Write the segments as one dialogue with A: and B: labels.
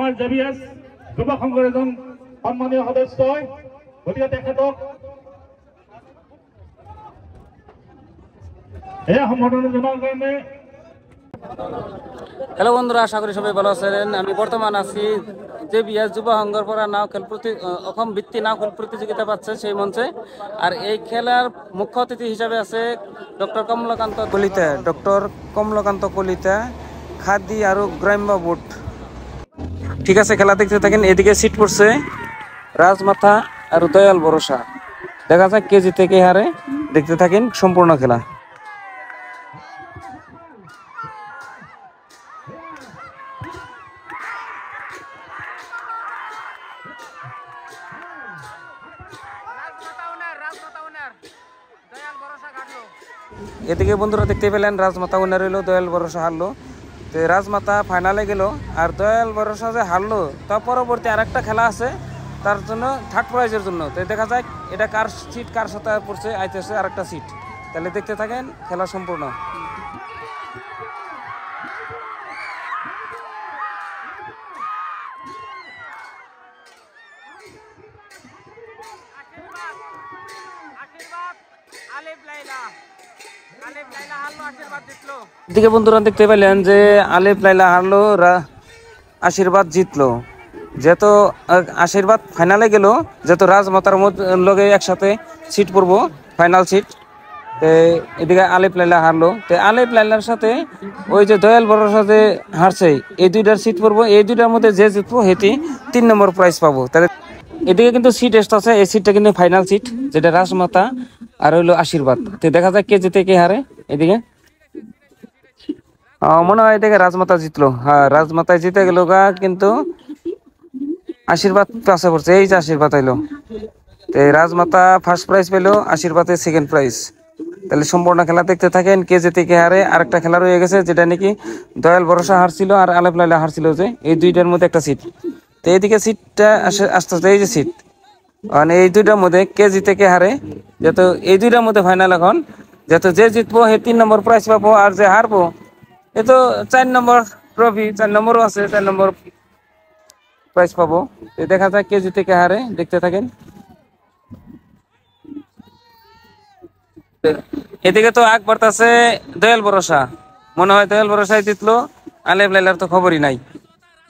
A: আমাৰ JBS যুৱ সংঘৰ এজন সন্মানীয় সদস্য, গতিকে তেখেতক এই সম্বোধনা জনোৱাৰ কাৰণে।
B: হ্যালো বন্ধুরা, আশা করি সবাই ভালো আছেন। আমি বর্তমান আছি JBS যুব সংঘর পরা নাও খেল অসম বৃত্তি নাও খেল প্রতিযোগিতা পাচ্ছে সেই মঞ্চে। আর এই খেলার মুখ্য অতিথি হিসাবে আছে ডক্টর কমলাকান্ত কলিতা, খাদি আর গ্রাম্য বোর্ড। ঠিক আছে, খেলা দেখতে থাকেন। এদিকে সিট পড়ছে রাজমাথা আর দয়াল ভরসা। দেখা যাক কে জিতে কে হারে, দেখতে থাকেন সম্পূর্ণ খেলা। এদিকে বন্ধুরা দেখতে পেলেন রাজমাতা উইনার হইলো, দয়াল ভরসা হারলো। তো রাজমাতা ফাইনালে গেল আর দয়াল ভরসা যে হারলো, তার পরবর্তী আরেকটা খেলা আছে তার জন্য থার্ড প্রাইজের জন্য। তো দেখা যাক এটা কার সিট কার সাথে পড়ছে, আইতেছে আরেকটা সিট। তাহলে দেখতে থাকেন খেলা সম্পূর্ণ। এদিকে বন্ধুরা দেখতে পেলেন যে আলিফ লাইলা হারলো, আশীর্বাদ জিতলো। যেহেতু আশীর্বাদ ফাইনালে গেল, যেহেতু রাজমাতার লগে একসাথে সিট পড়বো ফাইনাল সিট। এদিকে আলিফ লাইলা হারলো। তো আলিফ লাইলার সাথে ওই যে দয়াল বড়োর সাথে হারছে, এই দুইটার সিট পড়বো। এই দুইটার মধ্যে যে জিতবো হেঁটে 3 নম্বর প্রাইজ পাবো। তাহলে এদিকে কিন্তু সিট এসে আছে, এই সিটটা কিন্তু ফাইনাল সিট, যেটা রাজমাতা আর হইলো আশীর্বাদ। তো দেখা যাক কে জিতে কে হারে। এদিকে মনে হয় এদিকে রাজমাতা জিতলো। হ্যাঁ, রাজমাতায় জিতে গেল গা, কিন্তু আশীর্বাদ পাশে পড়ছে। এই যে আশীর্বাদ হইলো, তো রাজমাতা ফার্স্ট প্রাইজ পেলো, আশীর্বাদের সেকেন্ড প্রাইজ। তাহলে সম্পূর্ণ খেলা দেখতে থাকেন কে জিতে কে হারে। আরেকটা খেলা রয়ে গেছে, যেটা নাকি দয়াল ভরসা হারছিল আর আলেপ লাইলা হারছিল, যে এই দুইটার মধ্যে একটা সিট। তো এইদিকে সিটটা আসতে এই যে সিট, মানে এই দুইটার মধ্যে কে জিতে কে হারে। যেহেতু এই দুইটার মধ্যে ফাইনাল এখন, যেহেতু যে জিতবো সে 3 নম্বর প্রাইজ পাবো, আর যে হারবো এ তো 4 নম্বর ট্রফি, 4 নম্বরও আছে, 4 নম্বর প্রাইজ পাবো। দেখা যাক কে জিতে কে হারে, দেখতে থাকেন। এদিকে তো আগ বাড়তাছে দয়াল ভরসা, মনে হয় দয়াল ভরসায় জিতলো, আলেপ লাইলার তো খবরই নাই।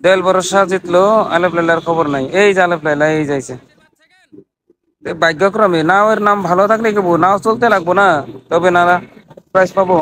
B: দয়াল ভরসা জিতলো, আলেপ লাইলার খবর নাই। এই যে আলেপ লাইলা এই যাইছে। ভাগ্যক্রমে নাও এর নাম ভালো থাকলে কেবো, নাও চলতে লাগবো না, তবে না প্রাইজ পাবো।